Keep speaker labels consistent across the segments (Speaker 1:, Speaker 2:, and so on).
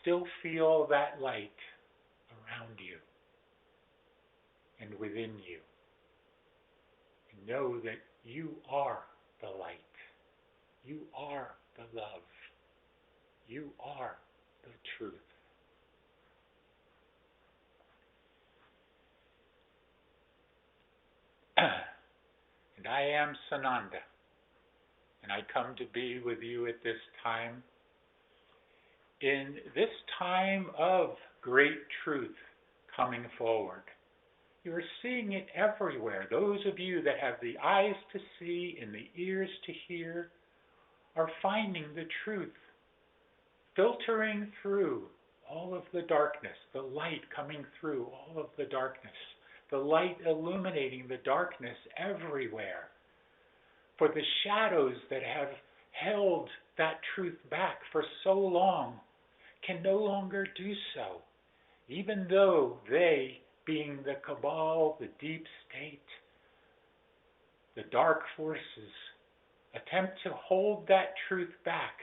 Speaker 1: still feel that light around you and within you. And know that you are the light. You are the love. You are the truth. And I am Sananda, and I come to be with you at this time. In this time of great truth coming forward, you're seeing it everywhere. Those of you that have the eyes to see and the ears to hear are finding the truth, filtering through all of the darkness, the light coming through all of the darkness, the light illuminating the darkness everywhere. For the shadows that have held that truth back for so long can no longer do so, even though they, being the cabal, the deep state, the dark forces, attempt to hold that truth back,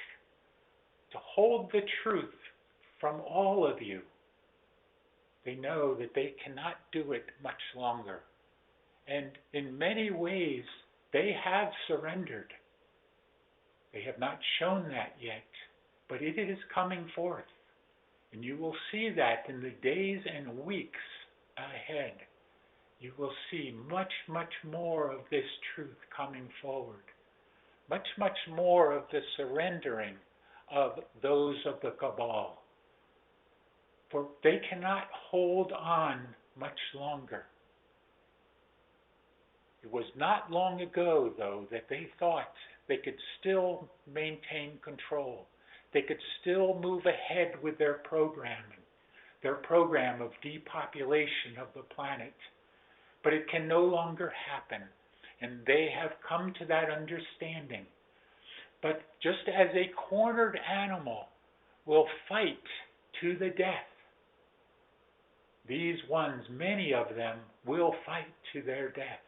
Speaker 1: to hold the truth from all of you. They know that they cannot do it much longer. And in many ways, they have surrendered. They have not shown that yet, but it is coming forth. And you will see that in the days and weeks ahead. You will see much, much more of this truth coming forward. Much, much more of the surrendering of those of the cabal. For they cannot hold on much longer. It was not long ago, though, that they thought they could still maintain control. They could still move ahead with their programming, their program of depopulation of the planet. But it can no longer happen, and they have come to that understanding. But just as a cornered animal will fight to the death, these ones, many of them, will fight to their death.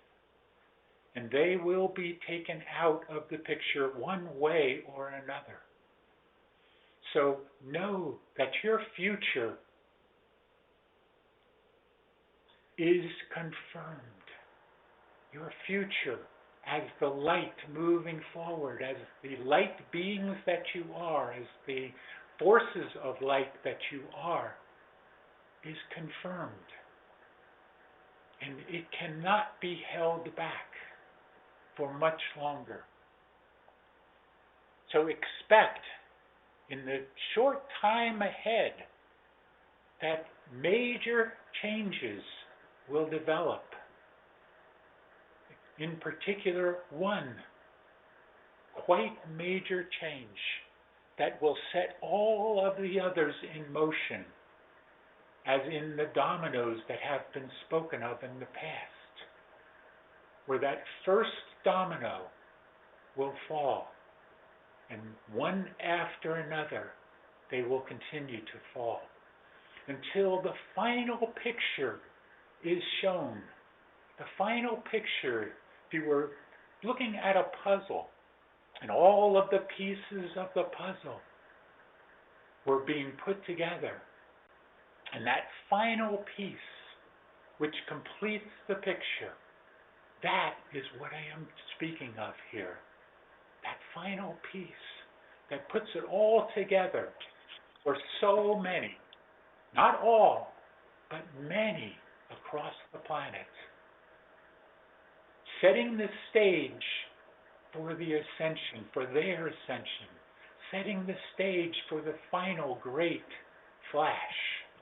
Speaker 1: And they will be taken out of the picture one way or another. So know that your future is confirmed. Your future as the light moving forward, as the light beings that you are, as the forces of light that you are, is confirmed. And it cannot be held back for much longer. So expect in the short time ahead that major changes will develop. In particular, one quite major change that will set all of the others in motion, as in the dominoes that have been spoken of in the past, where that first domino will fall, and one after another they will continue to fall, until the final picture is shown. The final picture, if you were looking at a puzzle, and all of the pieces of the puzzle were being put together, and that final piece, which completes the picture, that is what I am speaking of here. That final piece that puts it all together for so many, not all, but many across the planet, setting the stage for the ascension, for their ascension, setting the stage for the final great flash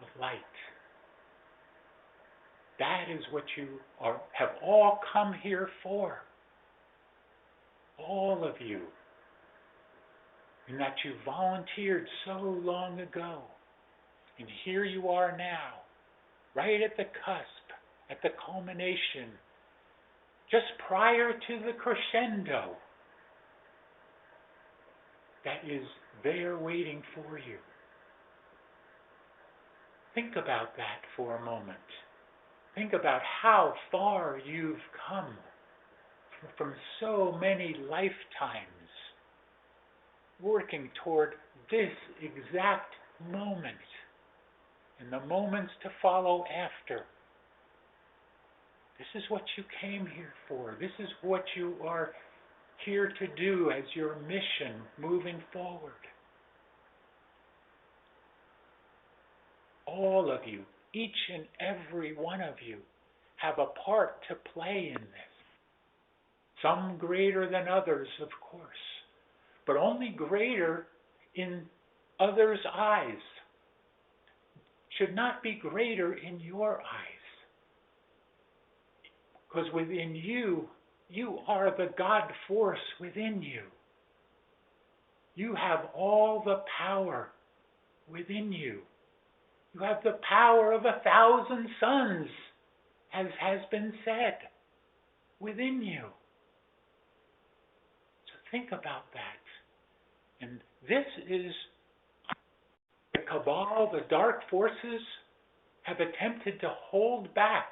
Speaker 1: of light. That is what you have all come here for. All of you. And that you volunteered so long ago. And here you are now, right at the cusp, at the culmination, just prior to the crescendo that is there waiting for you. Think about that for a moment. Think about how far you've come from so many lifetimes working toward this exact moment and the moments to follow after. This is what you came here for. This is what you are here to do as your mission moving forward. All of you, each and every one of you, have a part to play in this. Some greater than others, of course, but only greater in others' eyes. Should not be greater in your eyes. Because within you, you are the God force within you. You have all the power within you. You have the power of 1,000 suns, as has been said, within you. So think about that. And this is the cabal, the dark forces have attempted to hold back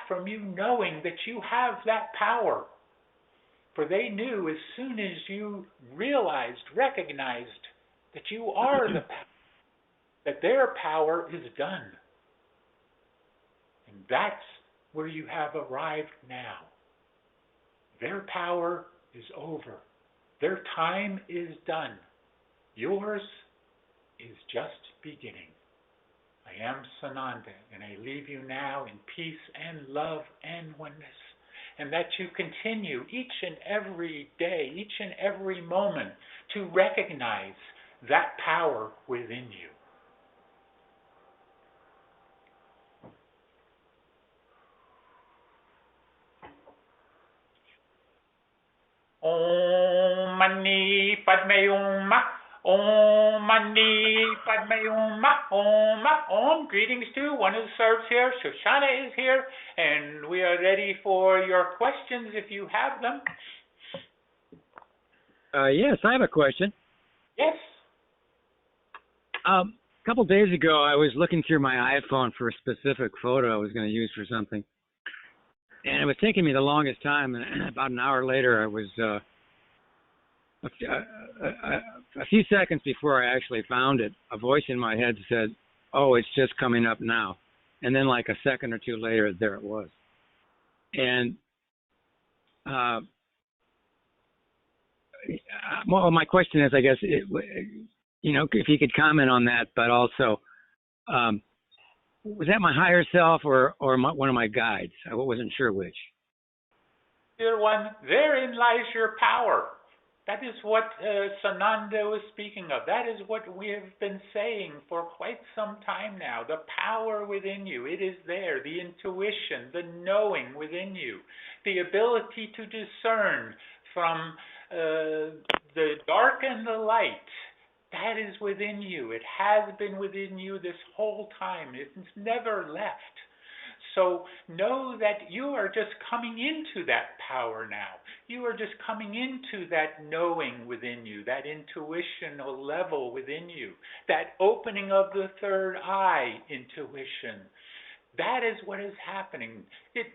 Speaker 1: from you knowing that you have that power. For they knew as soon as you recognized that you are the power, that their power is done. And that's where you have arrived now. Their power is over. Their time is done. Yours is just beginning. I am Sananda, and I leave you now in peace and love and oneness, and that you continue each and every day, each and every moment to recognize that power within you. Om Mani Padme Hum. Om Mani Padme Hum. Om. Om. Greetings to one who serves here. Shoshana is here, and we are ready for your questions if you have them.
Speaker 2: Yes, I have a question.
Speaker 1: Yes.
Speaker 2: A couple days ago, I was looking through my iPhone for a specific photo I was going to use for something. And it was taking me the longest time, and about an hour later, I was a few seconds before I actually found it, a voice in my head said, "Oh, it's just coming up now." And then like a second or two later, there it was. And well, my question is, I guess, if you could comment on that, but also, was that my higher self or one of my guides? I wasn't sure which.
Speaker 1: Dear one, therein lies your power. That is what Sananda was speaking of. That is what we have been saying for quite some time now. The power within you, it is there. The intuition, the knowing within you, the ability to discern from the dark and the light. That is within you. It has been within you this whole time. It's never left. So know that you are just coming into that power now. You are just coming into that knowing within you, that intuitional level within you, that opening of the third eye intuition. That is what is happening.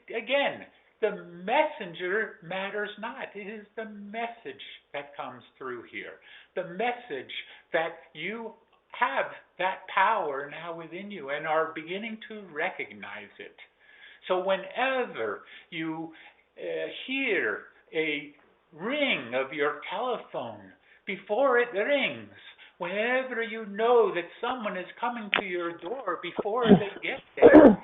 Speaker 1: Again, the messenger matters not. It is the message that comes through here. The message that you have that power now within you and are beginning to recognize it. So whenever you hear a ring of your telephone, before it rings, whenever you know that someone is coming to your door before they get there,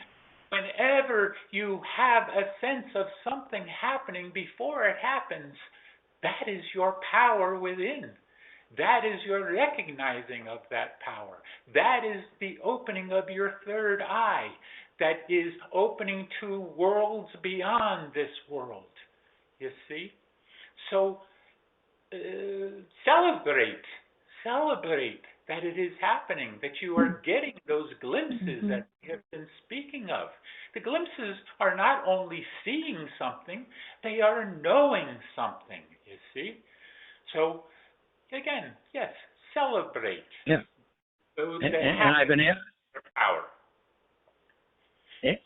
Speaker 1: whenever you have a sense of something happening before it happens, that is your power within. That is your recognizing of that power. That is the opening of your third eye that is opening to worlds beyond this world. You see? So celebrate that it is happening, that you are getting those glimpses that we have been speaking of. The glimpses are not only seeing something, they are knowing something, you see? So again, yes, celebrate.
Speaker 2: Yeah. And I've been
Speaker 1: power.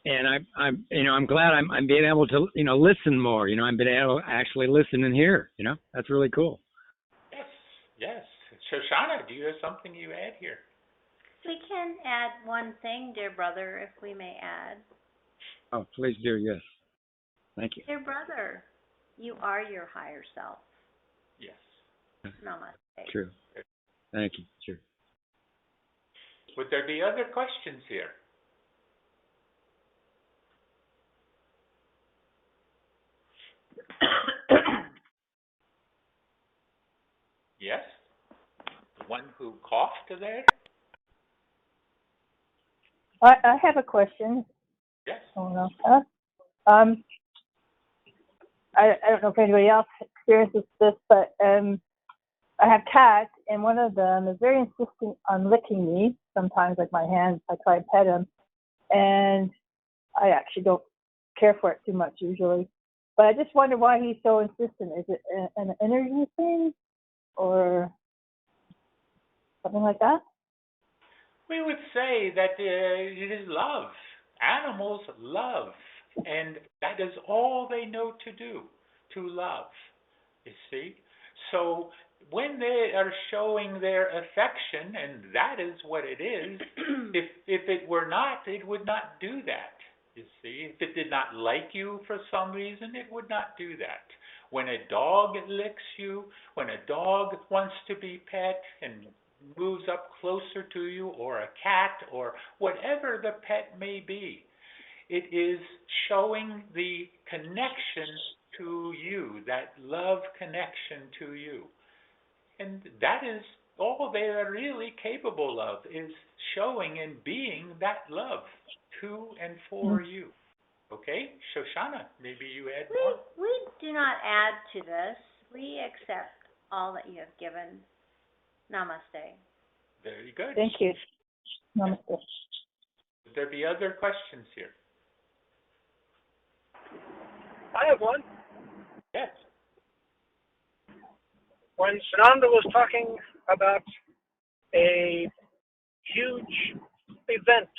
Speaker 2: And I'm glad I'm being able to listen more. I'm being able to actually listen and hear. That's really cool.
Speaker 1: Yes. Shoshana, do you have something you add here?
Speaker 3: We can add one thing, dear brother, if we may add.
Speaker 2: Oh, please do, yes. Thank you.
Speaker 3: Dear brother, you are your higher self.
Speaker 1: Yes.
Speaker 3: Namaste.
Speaker 2: True. Thank you. True.
Speaker 1: Would there be other questions here? Yes? The one who coughed there?
Speaker 4: I have a question.
Speaker 1: Yes.
Speaker 4: Oh, no. I don't know if anybody else experiences this, but I have cats, and one of them is very insistent on licking me. Sometimes, like my hands, I try to pet him, and I actually don't care for it too much usually. But I just wonder why he's so insistent. Is it an energy thing, or something like that?
Speaker 1: We would say that it is love. Animals love, and that is all they know to do, to love. You see? So when they are showing their affection, and that is what it is, if it were not, it would not do that. You see? If it did not like you for some reason, it would not do that. When a dog licks you, when a dog wants to be pet and moves up closer to you, or a cat, or whatever the pet may be, it is showing the connection to you, that love connection to you. And that is all they are really capable of, is showing and being that love to and for you. Okay? Shoshana, maybe you add more?
Speaker 3: We do not add to this. We accept all that you have given. Namaste.
Speaker 1: Very good.
Speaker 4: Thank you. Namaste.
Speaker 1: Would there be other questions here?
Speaker 5: I have one.
Speaker 1: Yes.
Speaker 5: When Sananda was talking about a huge event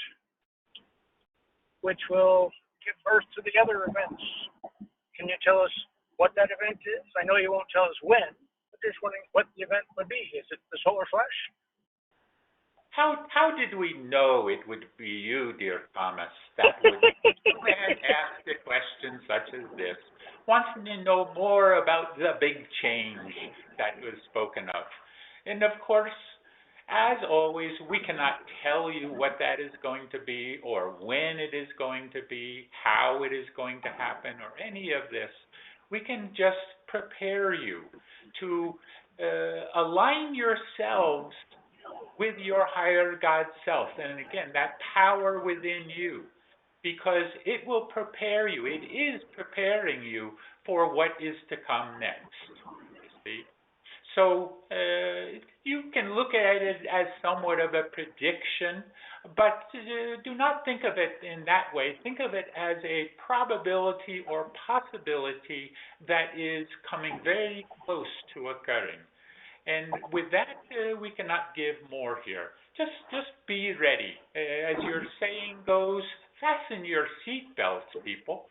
Speaker 5: which will give birth to the other events, can you tell us what that event is? I know you won't tell us when, but just wondering what the event would be. Is it the solar flash?
Speaker 1: How did we know it would be you, dear Thomas, that would go and ask a question such as this, wanting to know more about the big change that was spoken of? And of course, as always, we cannot tell you what that is going to be, or when it is going to be, how it is going to happen, or any of this. We can just prepare you to align yourselves with your higher God self. And again, that power within you, because it will prepare you. It is preparing you for what is to come next. You see? So you can look at it as somewhat of a prediction, but do not think of it in that way. Think of it as a probability or possibility that is coming very close to occurring. And with that, we cannot give more here. Just be ready. As your saying goes, fasten your seatbelts, people.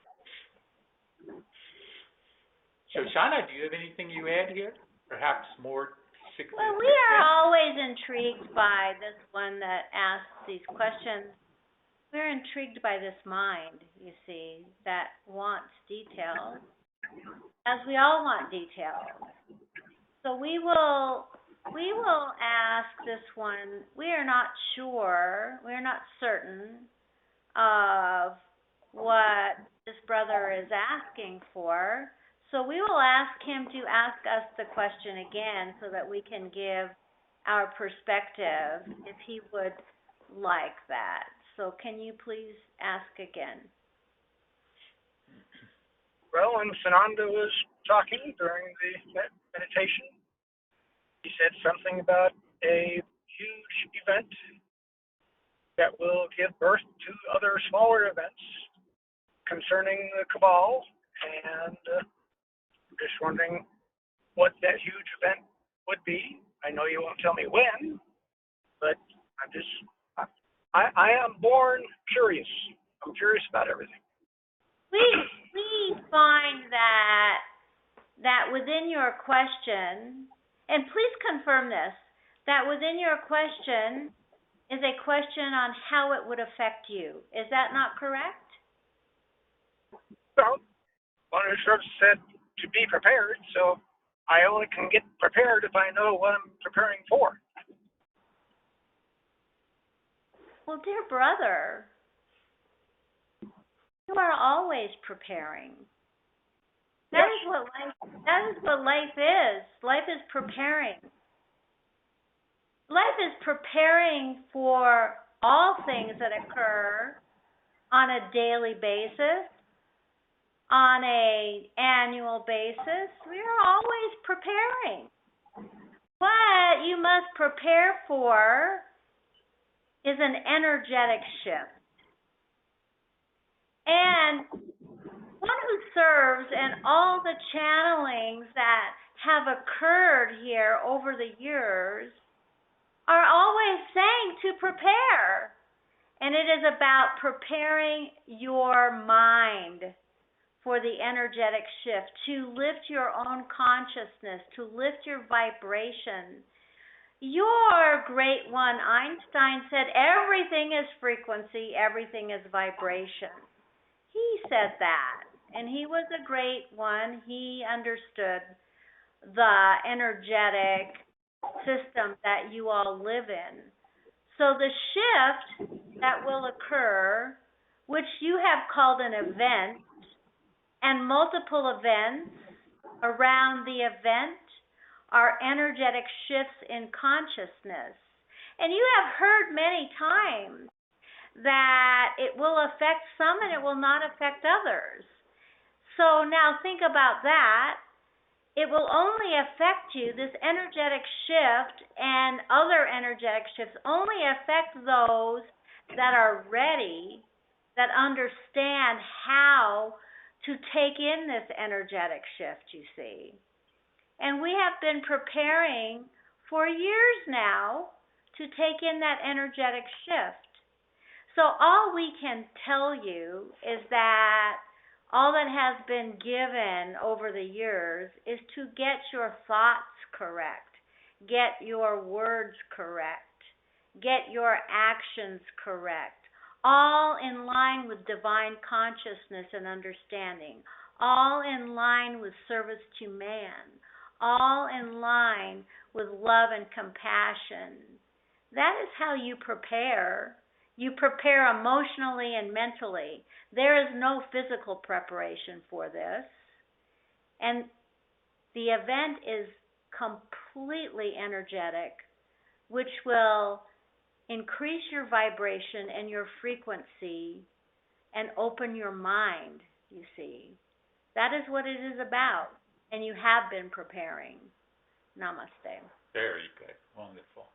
Speaker 1: Shoshana, do you have anything you add here? Perhaps more significant?
Speaker 3: Well, we are always intrigued by this one that asks these questions. We're intrigued by this mind, you see, that wants details, as we all want details. So we will ask this one. We are not sure, we are not certain of what this brother is asking for. So we will ask him to ask us the question again so that we can give our perspective if he would like that. So can you please ask again?
Speaker 5: Well, when Sananda was talking during the meditation, he said something about a huge event that will give birth to other smaller events concerning the cabal, and just wondering what that huge event would be. I know you won't tell me when, but I am born curious. I'm curious about everything.
Speaker 3: We find that within your question, and please confirm this, that within your question is a question on how it would affect you. Is that not correct?
Speaker 5: Well, one of the instructors said to be prepared, so I only can get prepared if I know what I'm preparing for.
Speaker 3: Well, dear brother, you are always preparing. That is what life is. Life is preparing. Life is preparing for all things that occur on a daily basis, on an annual basis. We are always preparing. What you must prepare for is an energetic shift. And one who serves in all the channelings that have occurred here over the years are always saying to prepare. And it is about preparing your mind for the energetic shift, to lift your own consciousness, to lift your vibration. Your great one, Einstein, said everything is frequency, everything is vibration. He said that, and he was a great one. He understood the energetic system that you all live in. So the shift that will occur, which you have called an event, and multiple events around the event are energetic shifts in consciousness. And you have heard many times that it will affect some and it will not affect others. So now think about that. It will only affect you, this energetic shift and other energetic shifts only affect those that are ready, that understand how to take in this energetic shift, you see. And we have been preparing for years now to take in that energetic shift. So all we can tell you is that all that has been given over the years is to get your thoughts correct, get your words correct, get your actions correct, all in line with divine consciousness and understanding, all in line with service to man, all in line with love and compassion. That is how you prepare. You prepare emotionally and mentally. There is no physical preparation for this. And the event is completely energetic, which will increase your vibration and your frequency and open your mind, you see. That is what it is about. And you have been preparing. Namaste.
Speaker 1: Very good. Wonderful.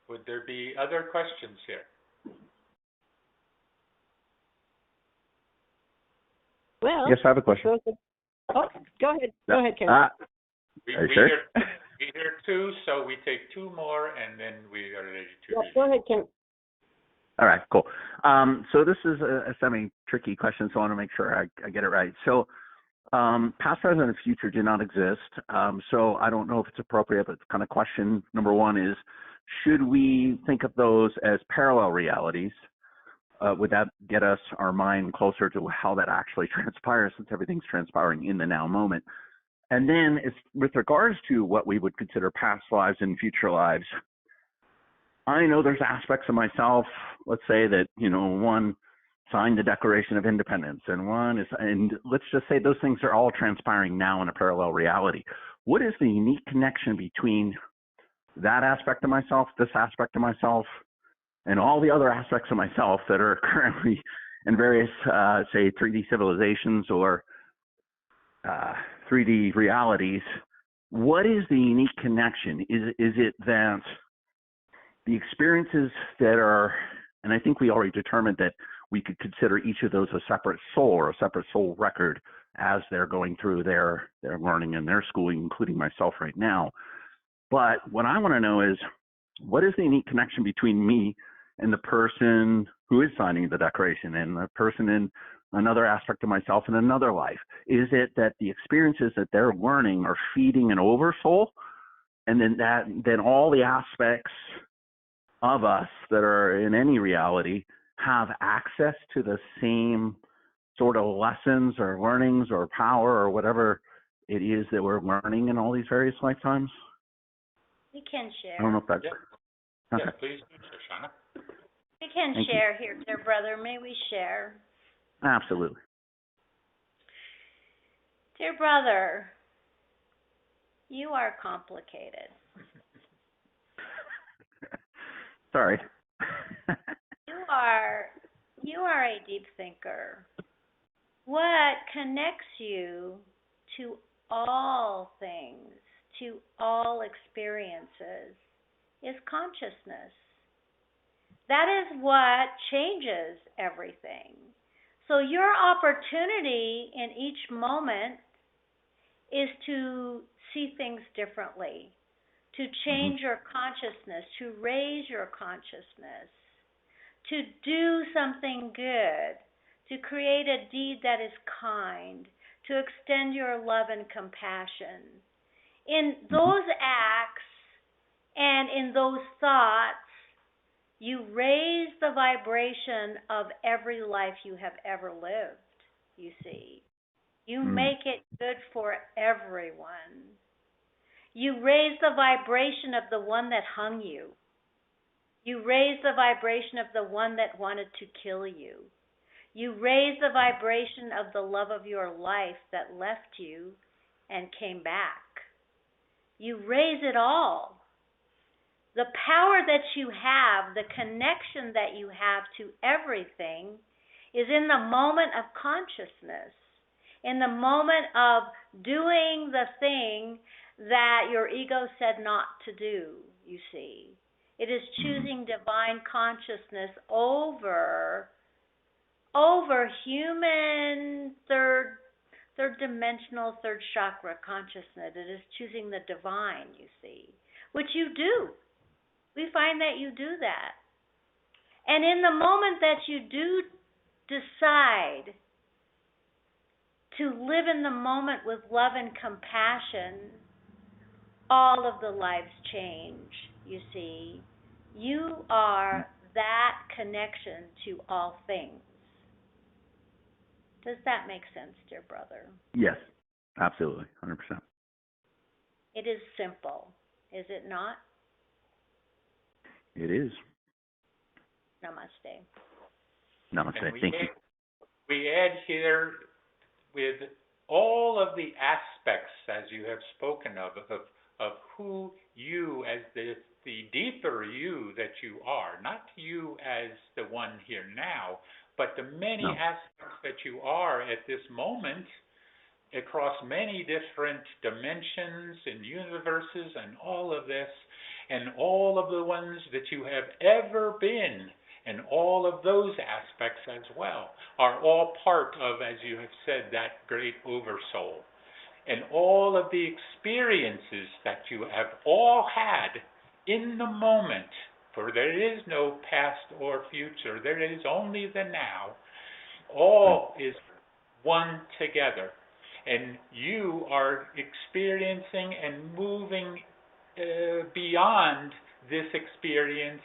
Speaker 1: Would there be other questions here?
Speaker 6: Well,
Speaker 7: Yes, I have a question.
Speaker 6: oh, go ahead. Go ahead, Ken.
Speaker 7: Are you sure?
Speaker 1: We hear two, so we take two more, and then we are ready to read.
Speaker 6: Go ahead, Ken.
Speaker 7: All right, cool. So this is a semi-tricky question, so I want to make sure I get it right. So past, present, and future do not exist. So I don't know if it's appropriate, but kind of question number one is, should we think of those as parallel realities? Would that get us, our mind, closer to how that actually transpires, since everything's transpiring in the now moment? And then with regards to what we would consider past lives and future lives, I know there's aspects of myself, let's say that, one signed the Declaration of Independence, and let's just say those things are all transpiring now in a parallel reality. What is the unique connection between that aspect of myself, this aspect of myself, and all the other aspects of myself that are currently in various, say, 3D civilizations or 3D realities? What is the unique connection? Is it that the experiences that are, and I think we already determined that we could consider each of those a separate soul or a separate soul record as they're going through their learning and their schooling, including myself right now. But what I want to know is, what is the unique connection between me and the person who is signing the Declaration and the person in another aspect of myself in another life? Is it that the experiences that they're learning are feeding an oversoul and then all the aspects of us that are in any reality have access to the same sort of lessons or learnings or power or whatever it is that we're learning in all these various lifetimes?
Speaker 3: We can share.
Speaker 7: I don't know if that's...
Speaker 1: Yeah.
Speaker 7: Okay.
Speaker 1: Yes, please do, Shoshana.
Speaker 3: We can
Speaker 7: Thank you.
Speaker 3: share here, dear brother. May we share?
Speaker 7: Absolutely.
Speaker 3: Dear brother, you are complicated.
Speaker 7: Sorry.
Speaker 3: You are a deep thinker. What connects you to all things, to all experiences, is consciousness. That is what changes everything. So your opportunity in each moment is to see things differently, to change your consciousness, to raise your consciousness, to do something good, to create a deed that is kind, to extend your love and compassion. In those acts and in those thoughts, you raise the vibration of every life you have ever lived, you see. You make it good for everyone. You raise the vibration of the one that hung you. You raise the vibration of the one that wanted to kill you. You raise the vibration of the love of your life that left you and came back. You raise it all. The power that you have, the connection that you have to everything is in the moment of consciousness, in the moment of doing the thing that your ego said not to do, you see. It is choosing divine consciousness over human third dimensional, third chakra consciousness. It is choosing the divine, you see, which you do. We find that you do that. And in the moment that you do decide to live in the moment with love and compassion, all of the lives change, you see. You are that connection to all things. Does that make sense, dear brother?
Speaker 7: Yes, absolutely, 100%.
Speaker 3: It is simple, is it not?
Speaker 7: It is.
Speaker 3: Namaste.
Speaker 7: Namaste. Thank you.
Speaker 1: We add here with all of the aspects, as you have spoken of who you as the deeper you that you are, not you as the one here now, but the many aspects that you are at this moment across many different dimensions and universes and all of this, and all of the ones that you have ever been, and all of those aspects as well, are all part of, as you have said, that great oversoul. And all of the experiences that you have all had in the moment, for there is no past or future, there is only the now, all is one together. And you are experiencing and moving beyond this experience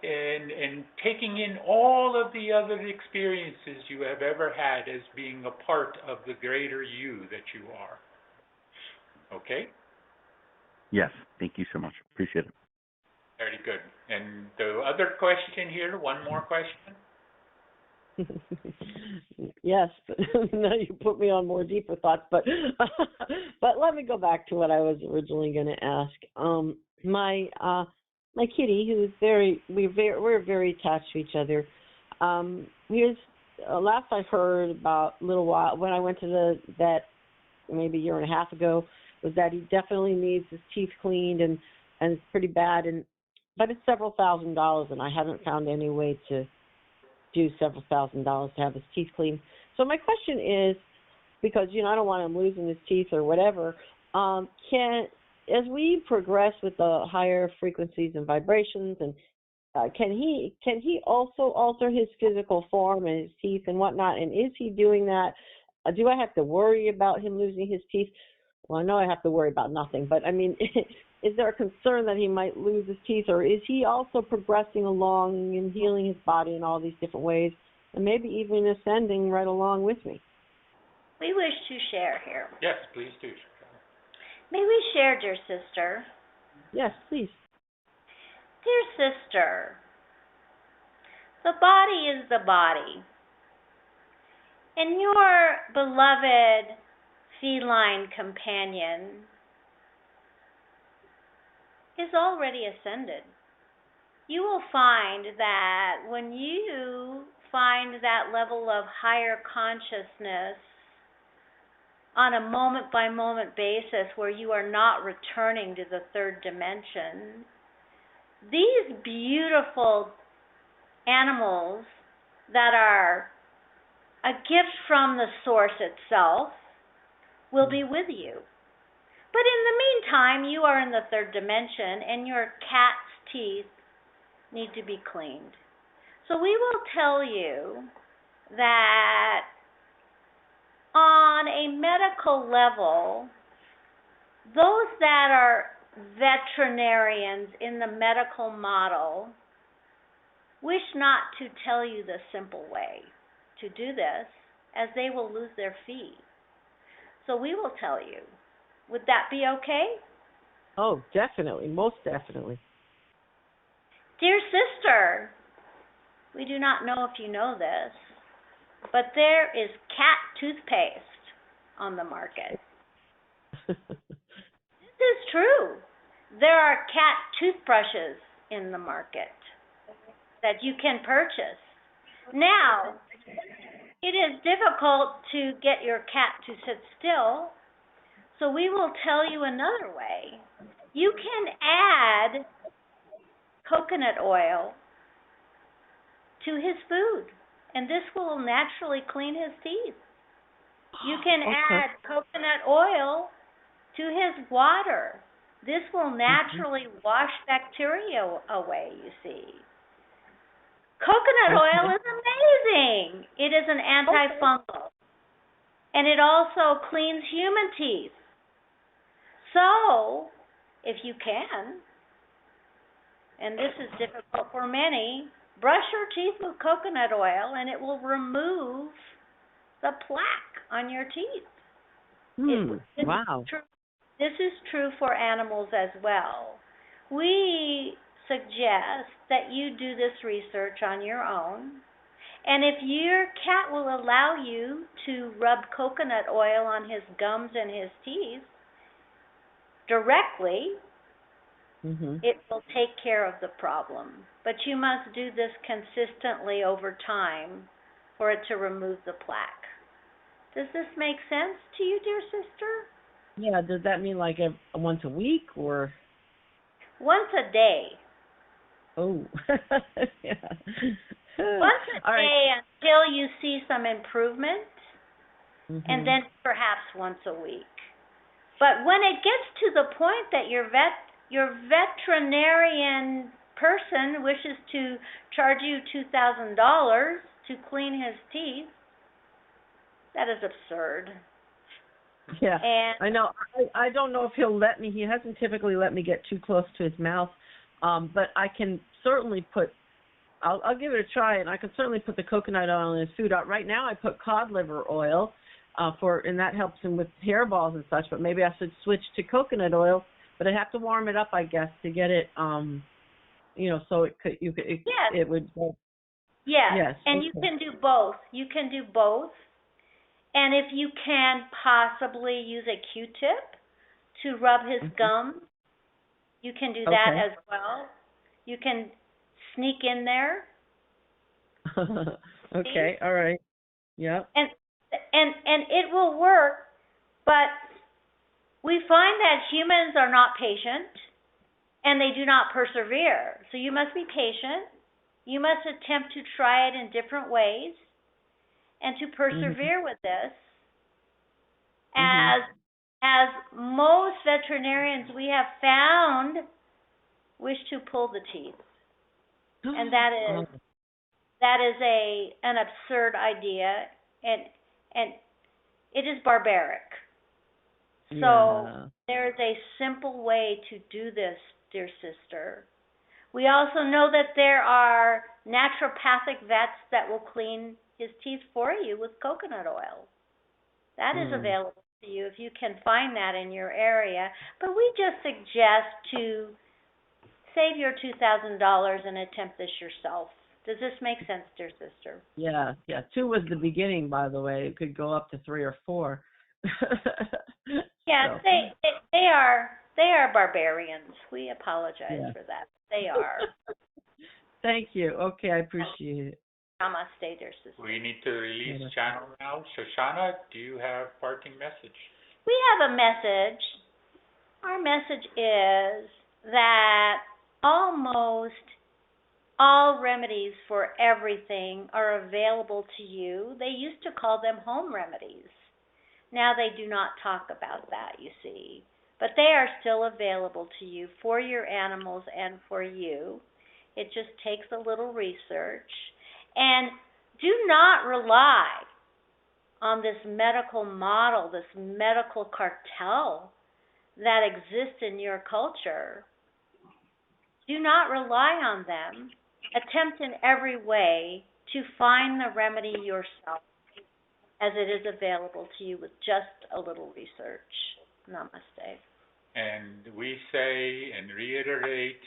Speaker 1: and taking in all of the other experiences you have ever had as being a part of the greater you that you are. Okay?
Speaker 7: Yes, thank you so much. Appreciate it.
Speaker 1: Very good. And the other question here, one more question?
Speaker 6: Yes, but now you put me on more deeper thoughts. But let me go back to what I was originally going to ask. My kitty, who's we're very attached to each other. Here's last I heard about a little while when I went to the vet maybe a year and a half ago was that he definitely needs his teeth cleaned and it's pretty bad but it's several $1,000s and I haven't found any way to do several $1,000s to have his teeth cleaned. So my question is, because I don't want him losing his teeth or whatever, as we progress with the higher frequencies and vibrations, and can he also alter his physical form and his teeth and whatnot? And is he doing that? Do I have to worry about him losing his teeth? Well, I know I have to worry about nothing, but I mean, is there a concern that he might lose his teeth, or is he also progressing along and healing his body in all these different ways, and maybe even ascending right along with me?
Speaker 3: We wish to share here.
Speaker 1: Yes, please do.
Speaker 3: May we share, dear sister?
Speaker 6: Yes, please.
Speaker 3: Dear sister, the body is the body. And your beloved feline companion is already ascended. You will find that when you find that level of higher consciousness on a moment-by-moment basis where you are not returning to the third dimension, these beautiful animals that are a gift from the source itself will be with you. But in the meantime, you are in the third dimension and your cat's teeth need to be cleaned. So we will tell you that on a medical level, those that are veterinarians in the medical model wish not to tell you the simple way to do this, as they will lose their fee. So we will tell you. Would that be okay?
Speaker 6: Oh, definitely, most definitely.
Speaker 3: Dear sister, we do not know if you know this, but there is cat toothpaste on the market. This is true. There are cat toothbrushes in the market that you can purchase. Now, it is difficult to get your cat to sit still, so we will tell you another way. You can add coconut oil to his food, and this will naturally clean his teeth. You can add coconut oil to his water. This will naturally wash bacteria away, you see. Coconut oil is amazing. It is an antifungal. And it also cleans human teeth. So, if you can, and this is difficult for many, brush your teeth with coconut oil and it will remove the plaque on your teeth.
Speaker 6: Wow.
Speaker 3: This is true for animals as well. We suggest that you do this research on your own. And if your cat will allow you to rub coconut oil on his gums and his teeth directly, it will take care of the problem. But you must do this consistently over time for it to remove the plaque. Does this make sense to you, dear sister?
Speaker 6: Yeah, does that mean like once a week or?
Speaker 3: Once a day.
Speaker 6: Oh, yeah.
Speaker 3: Once a day until you see some improvement, and then perhaps once a week. But when it gets to the point that your veterinarian person wishes to charge you $2,000 to clean his teeth, that is absurd.
Speaker 6: Yeah,
Speaker 3: and
Speaker 6: I know. I don't know if he'll let me. He hasn't typically let me get too close to his mouth, but I can certainly put. I'll give it a try, and I can certainly put the coconut oil in his food. Right now, I put cod liver oil and that helps him with hairballs and such. But maybe I should switch to coconut oil. But I have to warm it up, I guess, to get it. So it would.
Speaker 3: Yes. And you can do both. You can do both. And if you can possibly use a Q-tip to rub his gums, you can do that as well. You can sneak in there.
Speaker 6: Okay, all right. Yeah.
Speaker 3: And it will work, but we find that humans are not patient and they do not persevere. So you must be patient. You must attempt to try it in different ways and to persevere with this. As most veterinarians we have found wish to pull the teeth. And that is an absurd idea, and it is barbaric. So there's a simple way to do this, dear sister. We also know that there are naturopathic vets that will clean his teeth for you with coconut oil. That is available to you if you can find that in your area. But we just suggest to save your $2,000 and attempt this yourself. Does this make sense, dear sister?
Speaker 6: Yeah. 2 was the beginning, by the way. It could go up to 3 or 4.
Speaker 3: Yeah,
Speaker 6: so.
Speaker 3: they are barbarians. We apologize for that. They are.
Speaker 6: Thank you. Okay, I appreciate it.
Speaker 3: Namaste, dear sister.
Speaker 1: We need to release channel now. Shoshana, do you have parting message?
Speaker 3: We have a message. Our message is that almost all remedies for everything are available to you. They used to call them home remedies. Now they do not talk about that, you see. But they are still available to you for your animals and for you. It just takes a little research. And do not rely on this medical model, this medical cartel that exists in your culture. Do not rely on them. Attempt in every way to find the remedy yourself, as it is available to you with just a little research. Namaste.
Speaker 1: And we say and reiterate,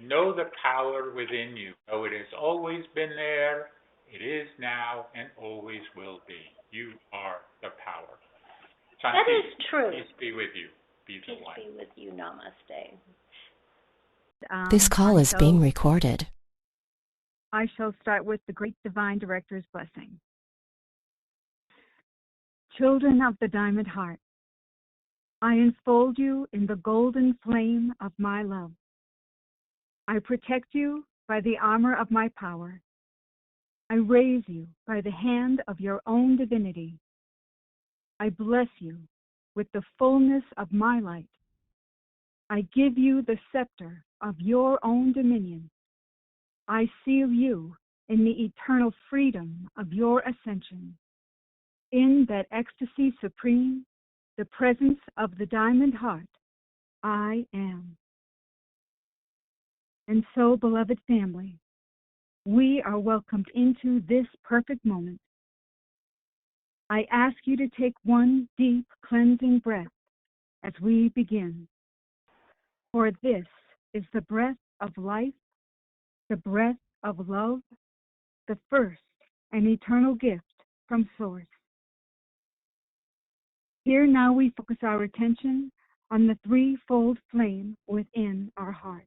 Speaker 1: know the power within you. Oh, it has always been there, it is now, and always will be. You are the power. Shanti,
Speaker 3: That is true.
Speaker 1: Peace be with you. Be the
Speaker 3: Peace
Speaker 1: one.
Speaker 3: be with you. Namaste.
Speaker 8: This call is being recorded.
Speaker 9: I shall start with the great divine director's blessing. Children of the diamond heart, I enfold you in the golden flame of my love. I protect you by the armor of my power. I raise you by the hand of your own divinity. I bless you with the fullness of my light. I give you the scepter of your own dominion. I seal you in the eternal freedom of your ascension. In that ecstasy supreme, the presence of the diamond heart, I am. And so, beloved family, we are welcomed into this perfect moment. I ask you to take one deep cleansing breath as we begin. For this is the breath of life, the breath of love, the first and eternal gift from Source. Here now we focus our attention on the threefold flame within our heart.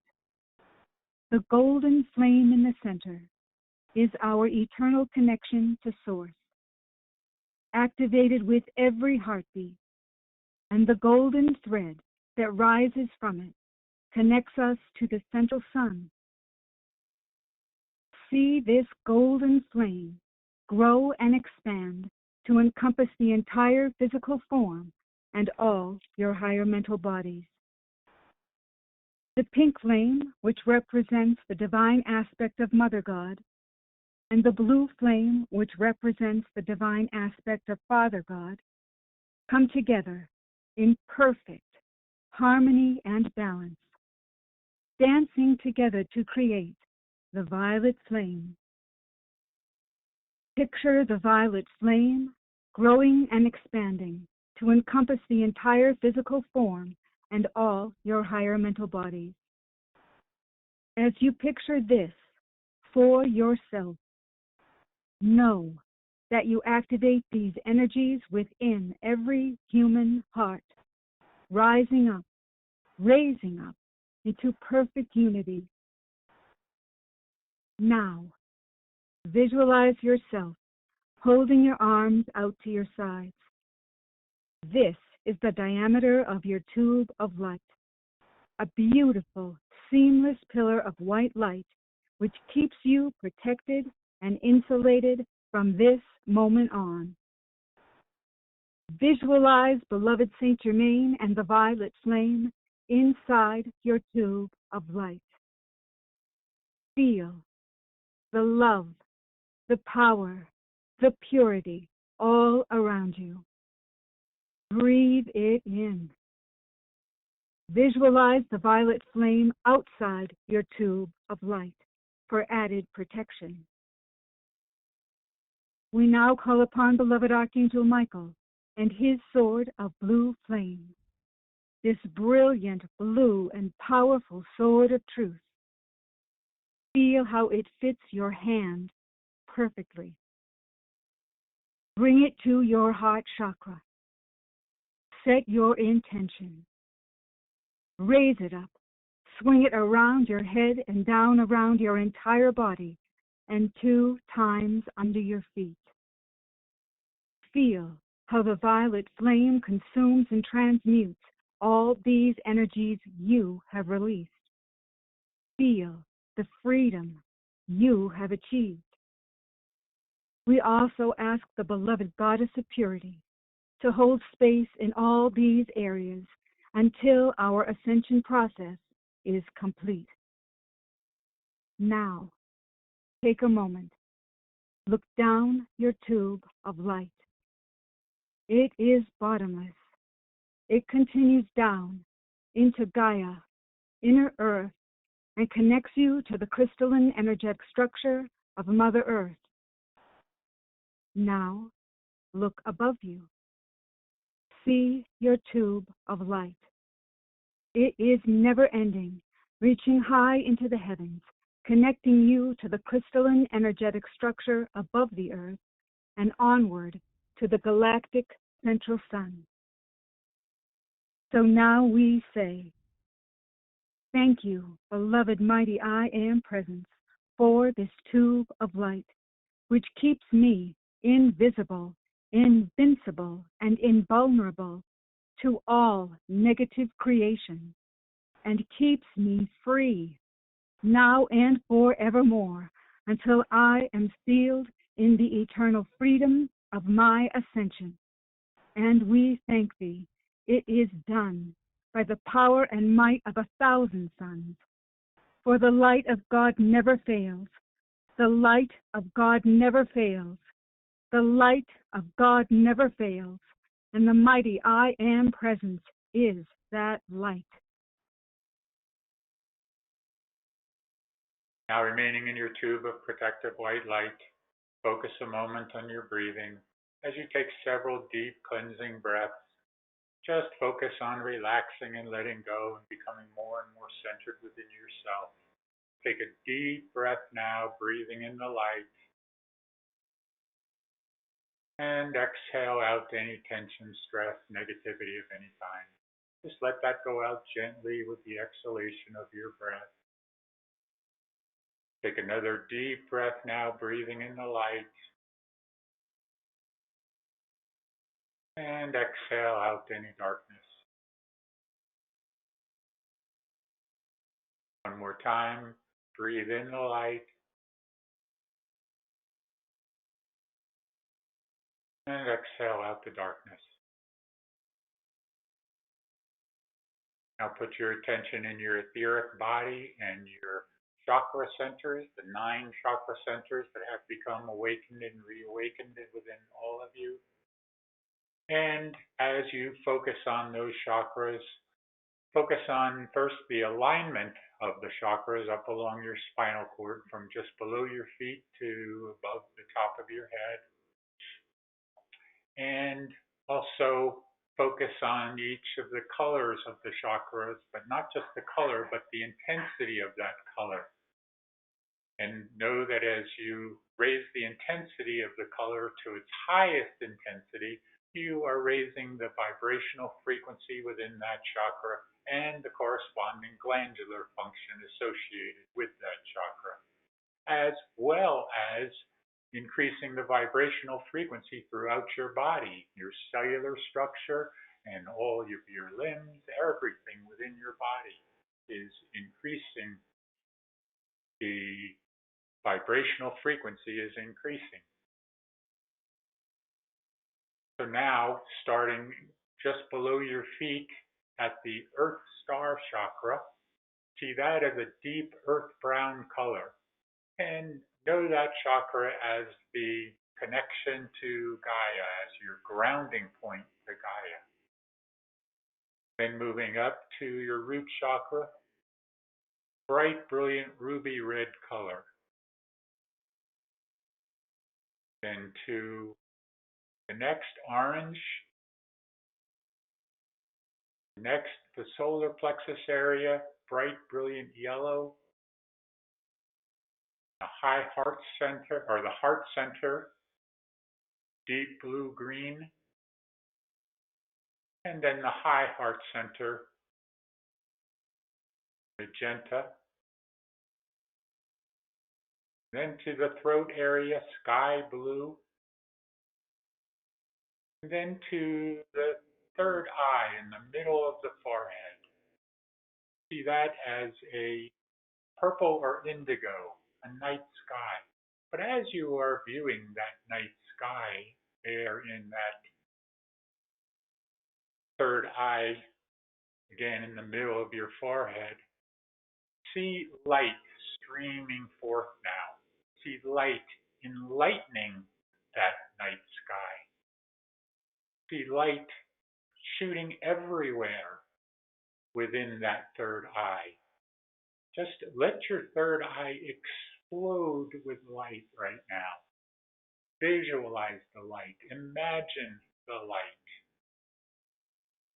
Speaker 9: The golden flame in the center is our eternal connection to Source, activated with every heartbeat, and the golden thread that rises from it connects us to the central sun. See this golden flame grow and expand to encompass the entire physical form and all your higher mental bodies. The pink flame, which represents the divine aspect of Mother God, and the blue flame, which represents the divine aspect of Father God, come together in perfect harmony and balance, dancing together to create the violet flame. Picture the violet flame growing and expanding to encompass the entire physical form and all your higher mental bodies. As you picture this for yourself, know that you activate these energies within every human heart, rising up, raising up into perfect unity. Now, visualize yourself holding your arms out to your sides. This is the diameter of your tube of light, a beautiful, seamless pillar of white light which keeps you protected and insulated from this moment on. Visualize beloved Saint Germain and the violet flame inside your tube of light. Feel the love, the power, the purity all around you. Breathe it in. Visualize the violet flame outside your tube of light for added protection. We now call upon beloved Archangel Michael and his sword of blue flame, this brilliant blue and powerful sword of truth. Feel how it fits your hand perfectly. Bring it to your heart chakra. Set your intention. Raise it up. Swing it around your head and down around your entire body and 2 times under your feet. Feel how the violet flame consumes and transmutes all these energies you have released. Feel the freedom you have achieved. We also ask the beloved Goddess of Purity to hold space in all these areas until our ascension process is complete. Now, take a moment. Look down your tube of light. It is bottomless. It continues down into Gaia, inner Earth, and connects you to the crystalline energetic structure of Mother Earth. Now, look above you. See your tube of light. It is never-ending, reaching high into the heavens, connecting you to the crystalline energetic structure above the Earth and onward to the galactic central sun. So now we say, thank you, beloved mighty I Am Presence, for this tube of light, which keeps me invisible, invincible, and invulnerable to all negative creation, and keeps me free, now and forevermore, until I am sealed in the eternal freedom of my ascension. And we thank thee, it is done by the power and might of 1,000 suns. For the light of God never fails. The light of God never fails. The light of God never fails. And the mighty I Am Presence is that light.
Speaker 1: Now remaining in your tube of protective white light, focus a moment on your breathing as you take several deep cleansing breaths. Just focus on relaxing and letting go and becoming more and more centered within yourself. Take a deep breath now, breathing in the light. And exhale out any tension, stress, negativity of any kind. Just let that go out gently with the exhalation of your breath. Take another deep breath now, breathing in the light. And exhale out any darkness. One more time, breathe in the light. And exhale out the darkness. Now put your attention in your etheric body and your chakra centers, the 9 chakra centers that have become awakened and reawakened within all of you. And as you focus on those chakras, focus on first the alignment of the chakras up along your spinal cord from just below your feet to above the top of your head. And also focus on each of the colors of the chakras, but not just the color, but the intensity of that color. And know that as you raise the intensity of the color to its highest intensity, you are raising the vibrational frequency within that chakra and the corresponding glandular function associated with that chakra, as well as increasing the vibrational frequency throughout your body, your cellular structure, and all of your limbs. Everything within your body is increasing. The vibrational frequency is increasing. So now, starting just below your feet at the Earth Star Chakra, see that as a deep earth brown color. And know that chakra as the connection to Gaia, as your grounding point to Gaia. Then moving up to your root chakra, bright, brilliant ruby red color. Then to the next orange, next the solar plexus area, bright, brilliant yellow, the high heart center, or the heart center, deep blue green, and then the high heart center, magenta. Then to the throat area, sky blue. And then to the third eye in the middle of the forehead. See that as a purple or indigo, a night sky. But as you are viewing that night sky there in that third eye, again in the middle of your forehead, see light streaming forth now. See light enlightening that night sky. See light shooting everywhere within that third eye. Just let your third eye explode with light right now. Visualize the light. Imagine the light.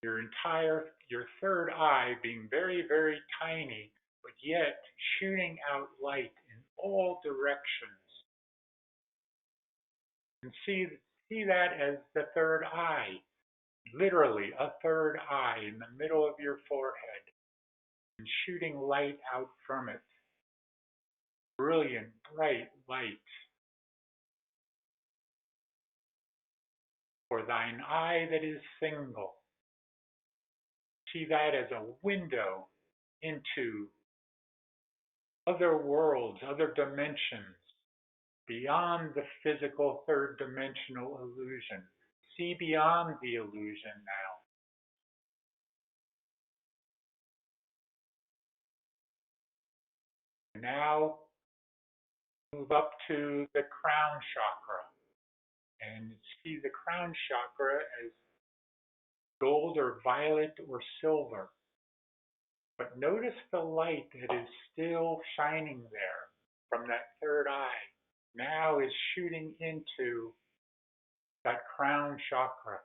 Speaker 1: Your third eye being very, very tiny, but yet shooting out light in all directions. And see that as the third eye, literally a third eye in the middle of your forehead, and shooting light out from it. Brilliant, bright light. For thine eye that is single. See that as a window into other worlds, other dimensions, beyond the physical third dimensional illusion. See beyond the illusion now. Now move up to the crown chakra and see the crown chakra as gold or violet or silver. But notice the light that is still shining there from that third eye. Now is shooting into that crown chakra.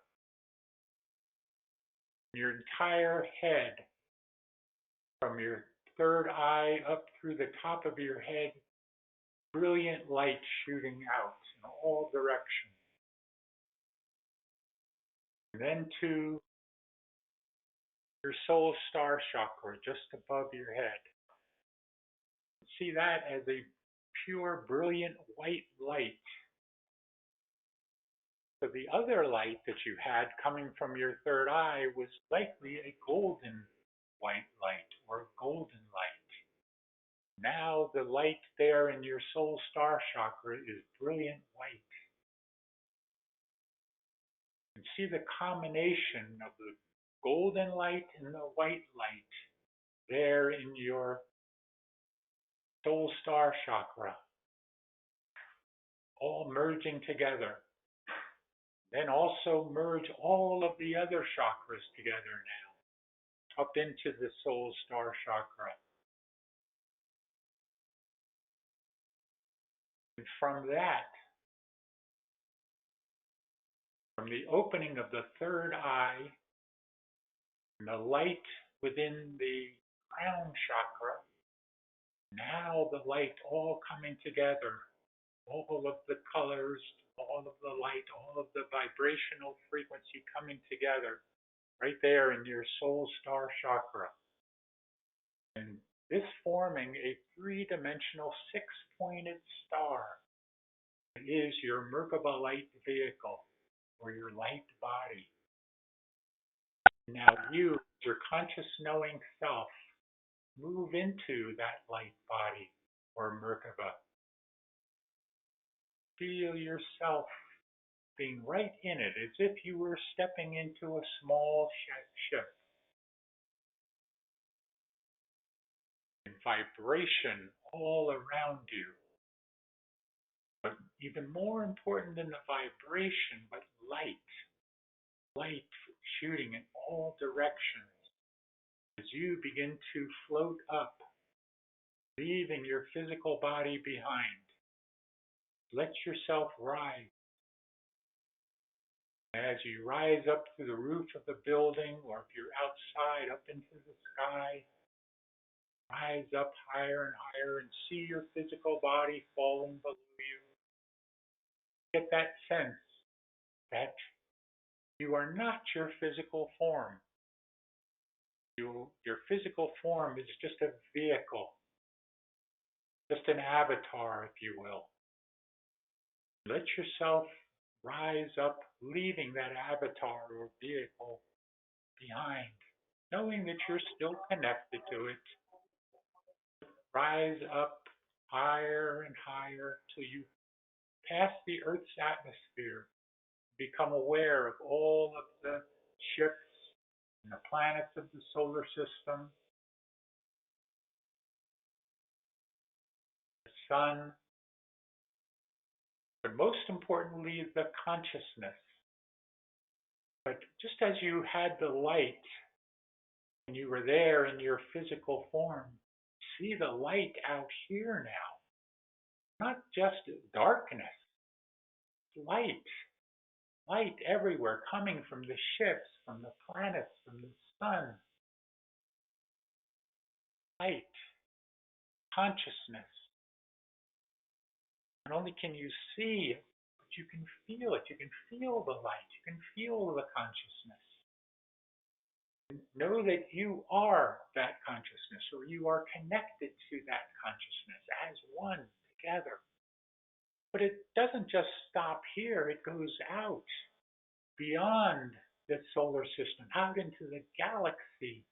Speaker 1: Your entire head, from your third eye up through the top of your head, brilliant light shooting out in all directions. And then to your soul star chakra, just above your head. See that as a pure, brilliant white light. So the other light that you had coming from your third eye was likely a golden white light or golden light. Now the light there in your soul star chakra is brilliant white. And see the combination of the golden light and the white light there in your soul star chakra, all merging together. Then also merge all of the other chakras together now, up into the soul star chakra. And from that, from the opening of the third eye, and the light within the crown chakra, now the light all coming together, all of the colors, all of the light, all of the vibrational frequency coming together right there in your soul star chakra. And this forming a three-dimensional six-pointed star. It is your Merkaba light vehicle, or your light body. Now you, your conscious knowing self, move into that light body, or Merkaba. Feel yourself being right in it, as if you were stepping into a small ship. And vibration all around you. But even more important than the vibration, but light. Light shooting in all directions. As you begin to float up, leaving your physical body behind, let yourself rise. As you rise up to the roof of the building, or if you're outside, up into the sky, rise up higher and higher and see your physical body falling below you. Get that sense that you are not your physical form. Your physical form is just a vehicle, just an avatar, if you will. Let yourself rise up, leaving that avatar or vehicle behind, knowing that you're still connected to it. Rise up higher and higher till you pass the Earth's atmosphere, become aware of all of the ships and the planets of the solar system, the sun, but most importantly, the consciousness. But just as you had the light when you were there in your physical form, see the light out here now. Not just darkness, light. Light everywhere, coming from the ships, from the planets, from the sun. Light, consciousness. Not only can you see it, but you can feel it. You can feel the light. You can feel the consciousness. Know that you are that consciousness, or you are connected to that consciousness as one together. But it doesn't just stop here. It goes out beyond the solar system, out into the galaxy.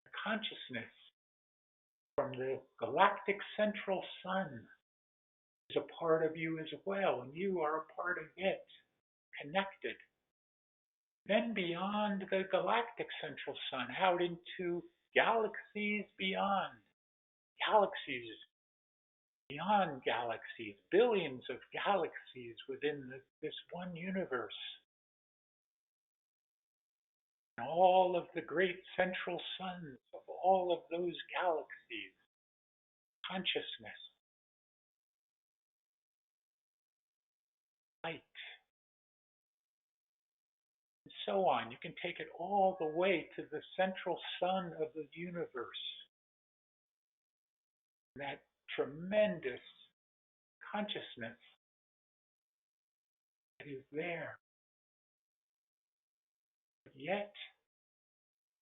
Speaker 1: The consciousness from the galactic central sun is a part of you as well, and you are a part of it, connected. Then beyond the galactic central sun, out into galaxies beyond galaxies, billions of galaxies within this one universe. And all of the great central suns of all of those galaxies, consciousness, light, and so on. You can take it all the way to the central sun of the universe. That tremendous consciousness that is there. But yet,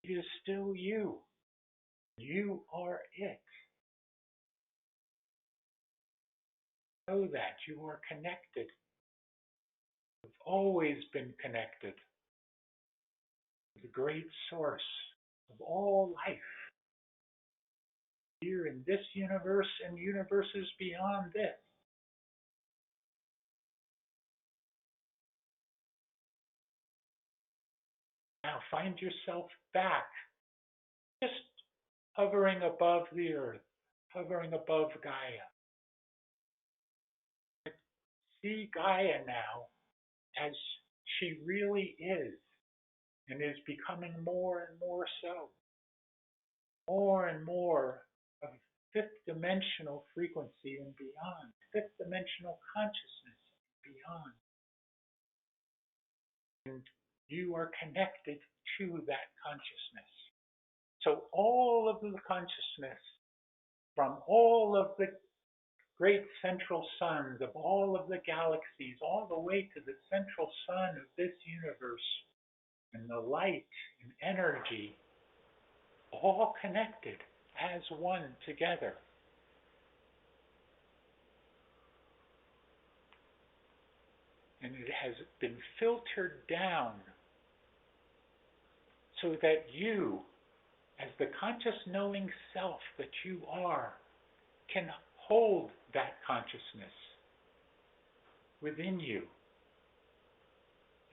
Speaker 1: it is still you. You are it. Know that you are connected. You've always been connected to the great source of all life. Here in this universe and universes beyond this. Now find yourself back, just hovering above the earth, hovering above Gaia. See Gaia now as she really is, and is becoming more and more so. More and more of fifth dimensional frequency and beyond, fifth dimensional consciousness and beyond. And you are connected to that consciousness. So all of the consciousness from all of the great central suns of all of the galaxies, all the way to the central sun of this universe, and the light and energy, all connected as one together. And it has been filtered down so that you, as the conscious knowing self that you are, can hold that consciousness within you.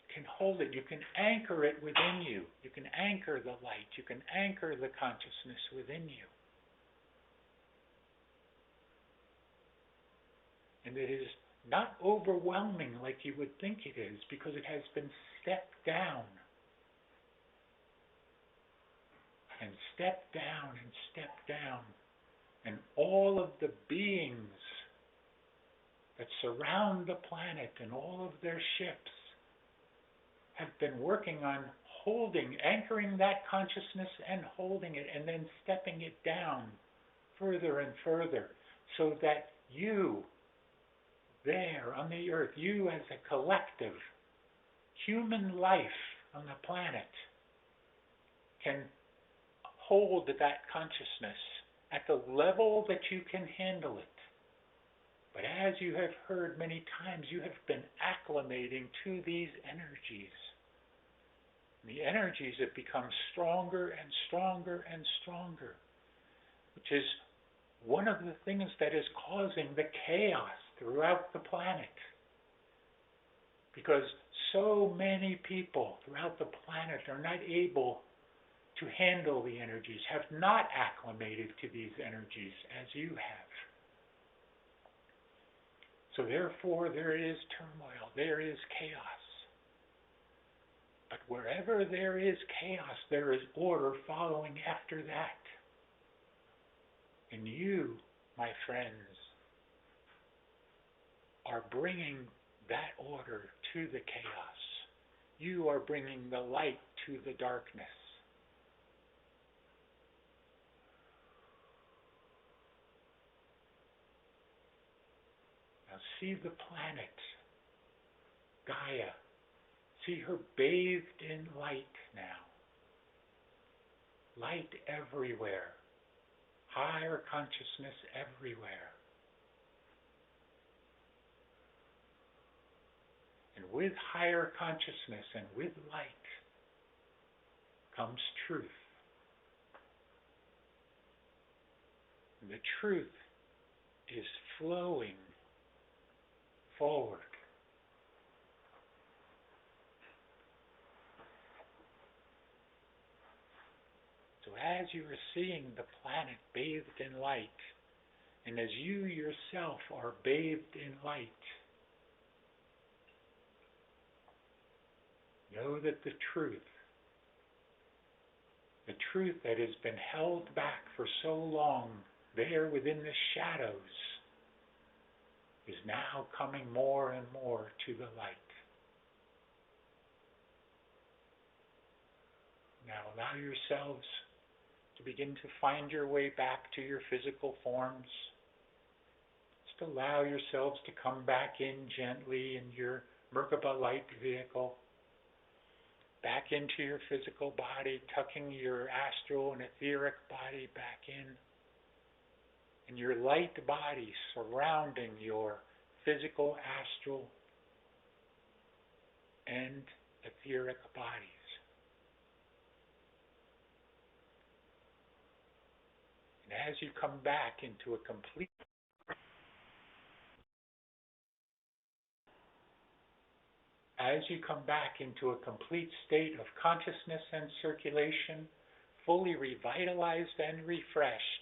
Speaker 1: You can hold it. You can anchor it within you. You can anchor the light. You can anchor the consciousness within you. And it is not overwhelming like you would think it is, because it has been stepped down. and step down and step down. And all of the beings that surround the planet and all of their ships have been working on anchoring that consciousness and holding it, and then stepping it down further and further, so that you there on the earth, you as a collective human life on the planet, can hold that consciousness at the level that you can handle it. But as you have heard many times, you have been acclimating to these energies. And the energies have become stronger and stronger and stronger, which is one of the things that is causing the chaos throughout the planet. Because so many people throughout the planet are not able to handle the energies, have not acclimated to these energies as you have. So therefore there is turmoil, there is chaos. But wherever there is chaos, there is order following after that. And you, my friends, are bringing that order to the chaos. You are bringing the light to the darkness. Now see the planet, Gaia. See her bathed in light now. Light everywhere. Higher consciousness everywhere. And with higher consciousness and with light comes truth. And the truth is flowing forward. So as you are seeing the planet bathed in light, and as you yourself are bathed in light, know that the truth that has been held back for so long there within the shadows, is now coming more and more to the light. Now allow yourselves to begin to find your way back to your physical forms. Just allow yourselves to come back in gently in your Merkaba light vehicle, back into your physical body, tucking your astral and etheric body back in, and your light body surrounding your physical, astral, and etheric bodies. And as you come back into a complete state of consciousness and circulation, fully revitalized and refreshed,